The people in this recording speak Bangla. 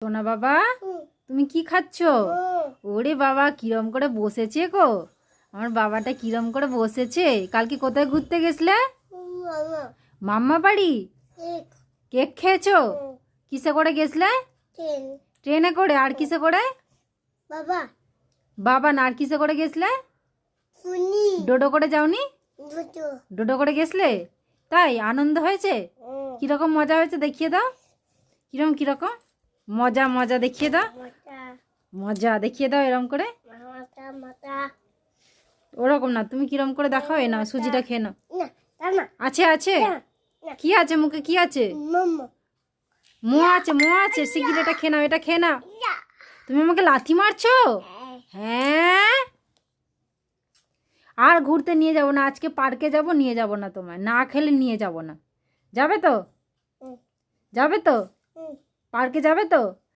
সোনা বাবা, তুমি কি খাচ্ছ? ওরে বাবা, কিরম করে বসেছে গো আমার বাবাটা, কিরম করে বসেছে। কালকে কোথায় ঘুরতে গেছলে? মাম্মা বাড়ি। কেক খেয়েছো? কিসে করে গেছলে? ট্রেনে করে। আর কিসে করে? বাবা না, আর কিসে করে গেছলে? ডোডো করে যাওনি? ডোডো করে গেছলে? তাই আনন্দ হয়েছে? কিরকম মজা হয়েছে দেখিয়ে দাও। কিরকম মজা মজা দেখিয়ে দাও। মজা দেখিয়ে দাও এরকম করে। ওরকম না, তুমি কিরম করে দেখাও। এ না, সুজিটা খেয়ে নাও। আছে আছে, কি আছে মুখে? কি আছে? মোয়া আছে। শিগগির এটা খেয়ে নাও, এটা খেয়ে নাও। তুমি আমাকে লাথি মারছো? হ্যাঁ, আর ঘুরতে নিয়ে যাব না। আজকে পার্কে যাব, নিয়ে যাব না তোমায়। না খেলে নিয়ে যাব না। যাবে তো? যাবে তো? পার্কে যাবে তো?